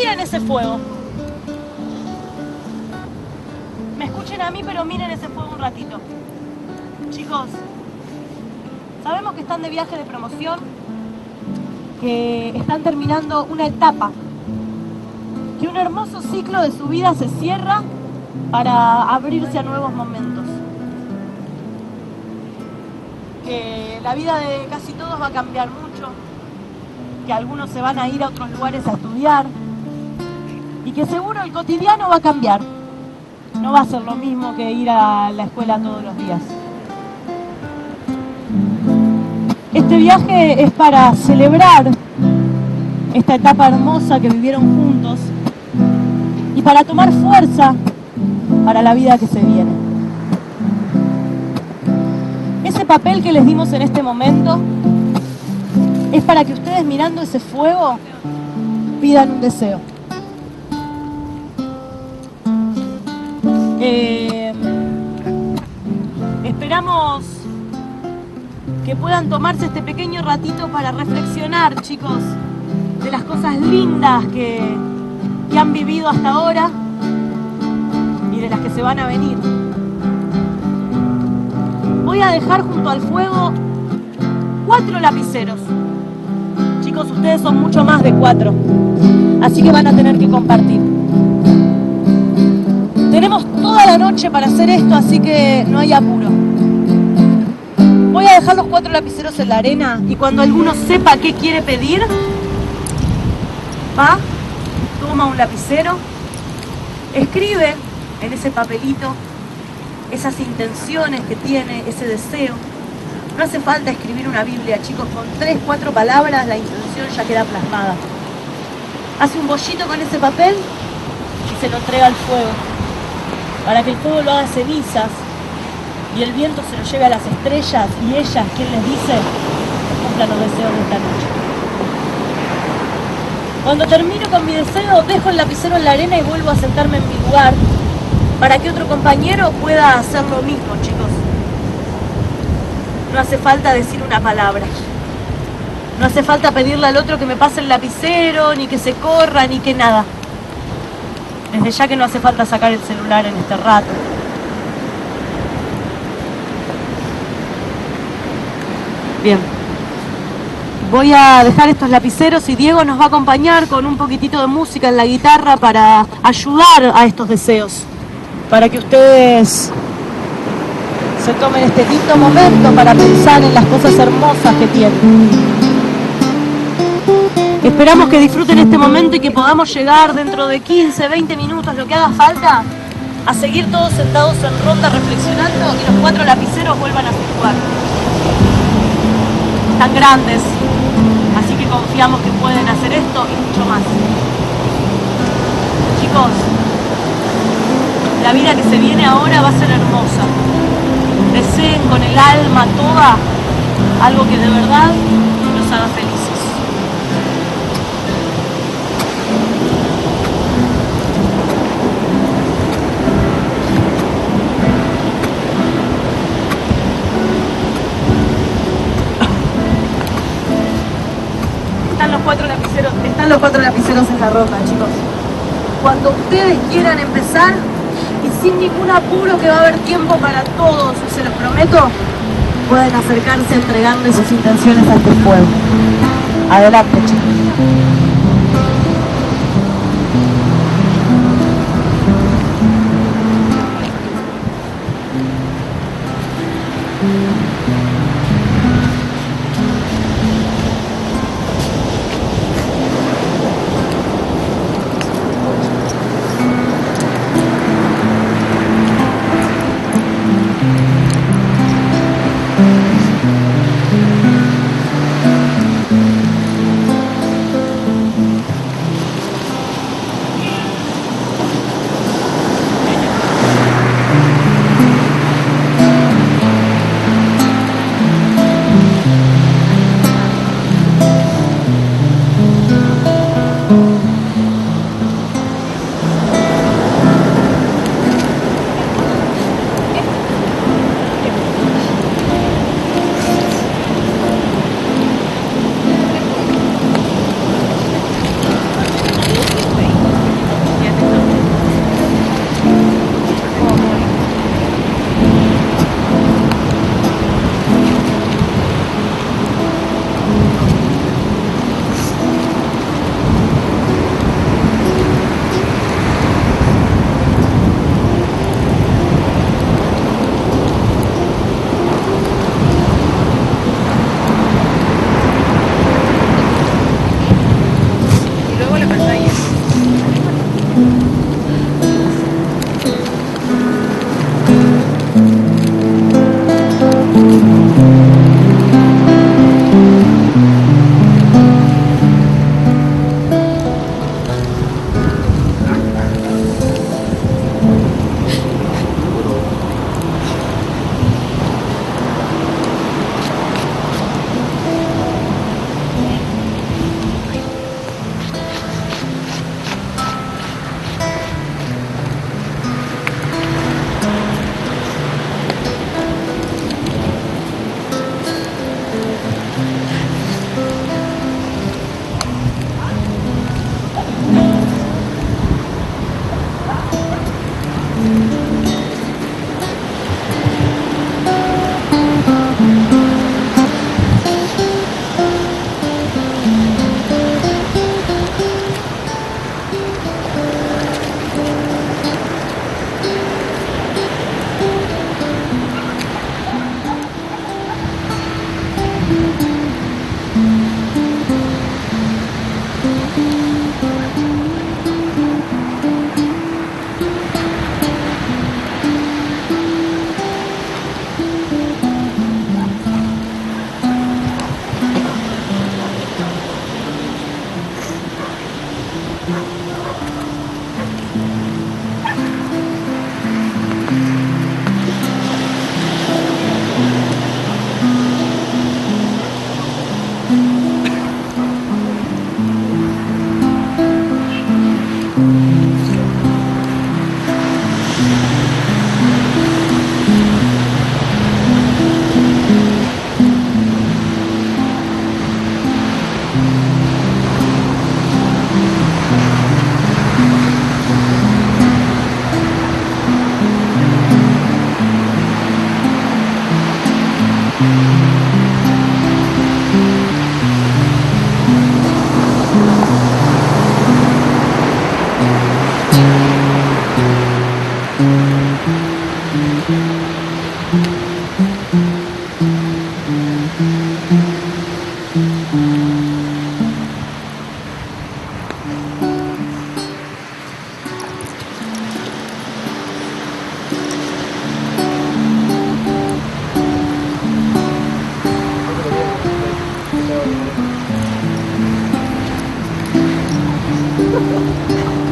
miren ese fuego. Me escuchen a mí, pero miren ese fuego un ratito. Chicos, sabemos que están de viaje de promoción, que están terminando una etapa, que un hermoso ciclo de su vida se cierra para abrirse a nuevos momentos. Que la vida de casi todos va a cambiar mucho, que algunos se van a ir a otros lugares a estudiar y que seguro el cotidiano va a cambiar. No va a ser lo mismo que ir a la escuela todos los días. Este viaje es para celebrar esta etapa hermosa que vivieron juntos y para tomar fuerza para la vida que se viene. Ese papel que les dimos en este momento es para que ustedes, mirando ese fuego, pidan un deseo. Esperamos que puedan tomarse este pequeño ratito para reflexionar, chicos, de las cosas lindas que han vivido hasta ahora y de las que se van a venir. Voy a dejar junto al fuego 4 lapiceros. Chicos, ustedes son mucho más de 4, así que van a tener que compartir. Tenemos toda la noche para hacer esto, así que no hay apuro. Voy a dejar los 4 lapiceros en la arena y cuando alguno sepa qué quiere pedir, va, toma un lapicero, escribe en ese papelito esas intenciones que tiene, ese deseo. No hace falta escribir una Biblia, chicos, con 3, 4 palabras la intención ya queda plasmada. Hace un bollito con ese papel y se lo entrega al fuego, para que el fuego lo haga cenizas y el viento se lo lleve a las estrellas y ellas, ¿quién les dice?, cumplan los deseos de esta noche. Cuando termino con mi deseo, dejo el lapicero en la arena y vuelvo a sentarme en mi lugar para que otro compañero pueda hacer lo mismo, chicos. No hace falta decir una palabra. No hace falta pedirle al otro que me pase el lapicero, ni que se corra, ni que nada. Desde ya que no hace falta sacar el celular en este rato. Bien. Voy a dejar estos lapiceros y Diego nos va a acompañar con un poquitito de música en la guitarra para ayudar a estos deseos. Para que ustedes se tomen este lindo momento para pensar en las cosas hermosas que tienen. Esperamos que disfruten este momento y que podamos llegar dentro de 15, 20 minutos, lo que haga falta, a seguir todos sentados en ronda reflexionando y los 4 lapiceros vuelvan a su lugar. Están grandes, así que confiamos que pueden hacer esto y mucho más. Chicos, la vida que se viene ahora va a ser hermosa. Deseen con el alma toda algo que de verdad los haga felices. Están los 4 lapiceros en la ronda, chicos. Cuando ustedes quieran empezar, y sin ningún apuro, que va a haber tiempo para todos, se los prometo, pueden acercarse entregando sus intenciones a este fuego. Adelante, chicos.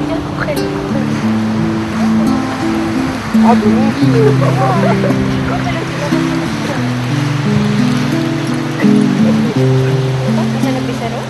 Mira, cógelo, Ah, buenísimo. cógelo. ¿Estás en el pizarro?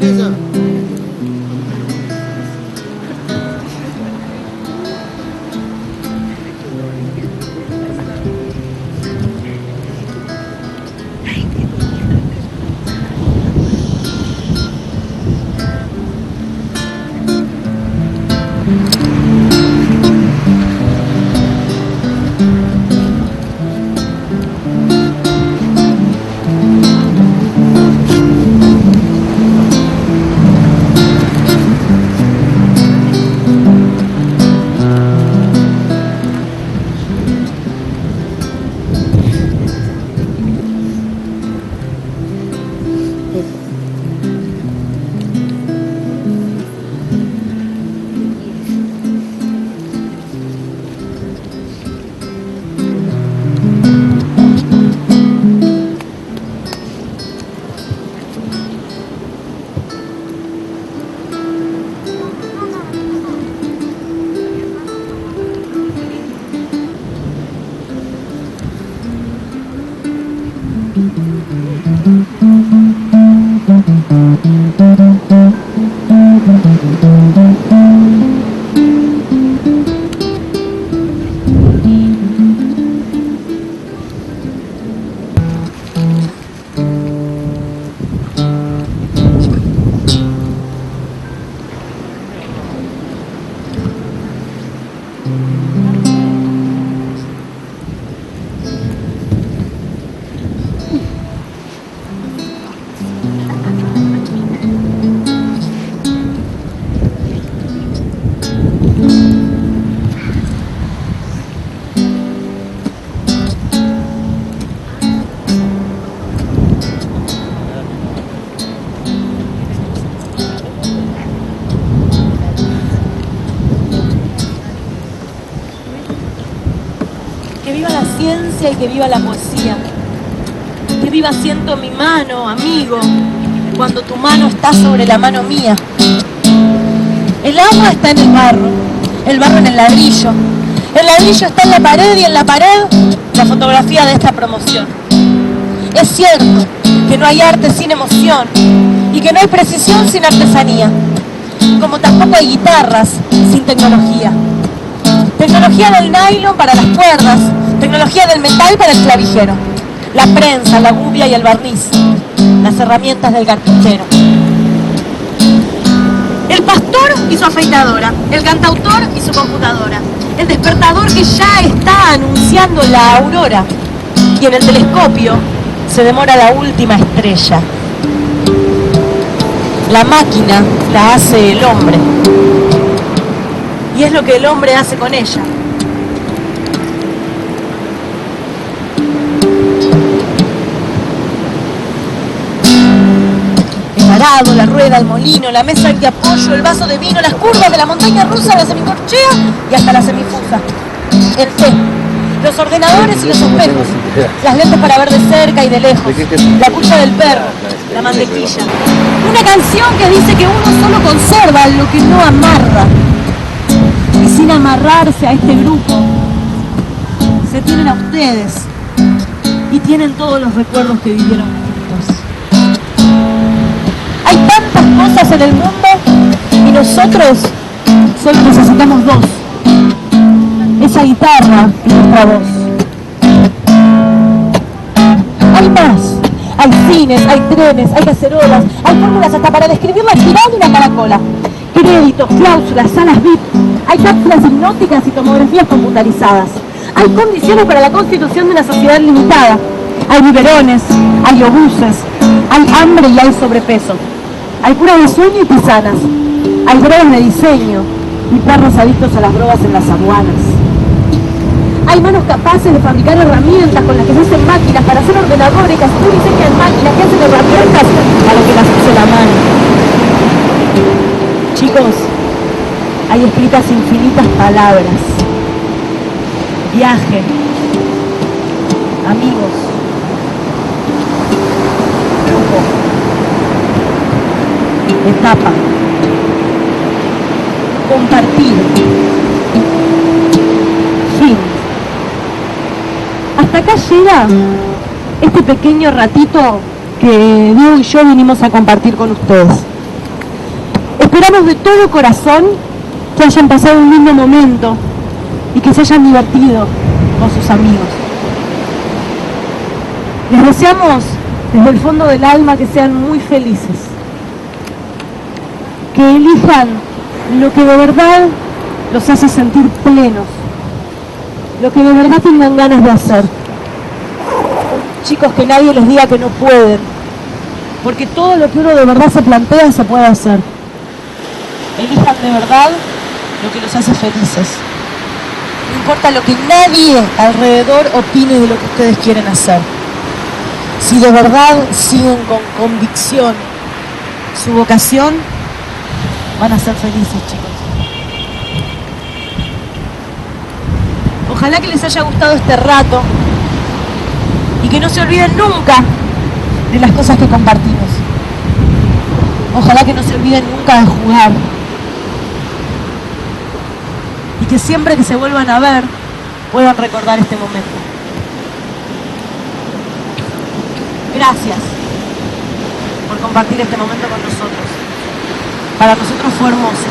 Empieza. Que viva la ciencia y que viva la poesía. Que viva siento mi mano, amigo, cuando tu mano está sobre la mano mía. El agua está en el barro en el ladrillo está en la pared y en la pared la fotografía de esta promoción. Es cierto que no hay arte sin emoción y que no hay precisión sin artesanía, como tampoco hay guitarras sin tecnología. Tecnología del nylon para las cuerdas, tecnología del metal para el clavijero, la prensa, la gubia y el barniz, las herramientas del carpintero. El pastor y su afeitadora, el cantautor y su computadora, el despertador que ya está anunciando la aurora y en el telescopio se demora la última estrella. La máquina la hace el hombre y es lo que el hombre hace con ella. El arado, la rueda, el molino, la mesa de apoyo, el vaso de vino, las curvas de la montaña rusa, la semicorchea y hasta la semifusa. El té, los ordenadores y los espejos, las lentes para ver de cerca y de lejos, la cucha del perro, la mantequilla. Una canción que dice que uno solo conserva lo que no amarra. Y sin amarrarse a este grupo, se tienen a ustedes y tienen todos los recuerdos que vivieron juntos. Hay tantas cosas en el mundo y nosotros solo necesitamos dos. Esa guitarra y nuestra voz. Hay más. Hay cines, hay trenes, hay cacerolas, hay fórmulas hasta para describir la actividad de una caracola. Créditos, cláusulas, salas VIP. Hay cápsulas hipnóticas y tomografías computarizadas. Hay condiciones para la constitución de una sociedad limitada. Hay biberones, hay obuses, hay hambre y hay sobrepeso. Hay curas de sueño y tisanas. Hay drogas de diseño y perros adictos a las drogas en las aduanas. Hay manos capaces de fabricar herramientas con las que se hacen máquinas para hacer ordenadores, que se diseñan máquinas que hacen herramientas a lo que las hace la mano. Chicos, hay escritas infinitas palabras. Viaje, amigos, grupo, etapa, compartir, fin. Hasta acá llega este pequeño ratito que Diego y yo vinimos a compartir con ustedes. Esperamos de todo corazón que hayan pasado un lindo momento y que se hayan divertido con sus amigos. Les deseamos desde el fondo del alma que sean muy felices, que elijan lo que de verdad los hace sentir plenos, lo que de verdad tengan ganas de hacer. Chicos, que nadie les diga que no pueden, porque todo lo que uno de verdad se plantea se puede hacer. Elijan de verdad lo que los hace felices. No importa lo que nadie alrededor opine de lo que ustedes quieren hacer. Si de verdad siguen con convicción su vocación, van a ser felices, chicos. Ojalá que les haya gustado este rato y que no se olviden nunca de las cosas que compartimos. Ojalá que no se olviden nunca de jugar. Y que siempre que se vuelvan a ver, puedan recordar este momento. Gracias por compartir este momento con nosotros. Para nosotros fue hermoso.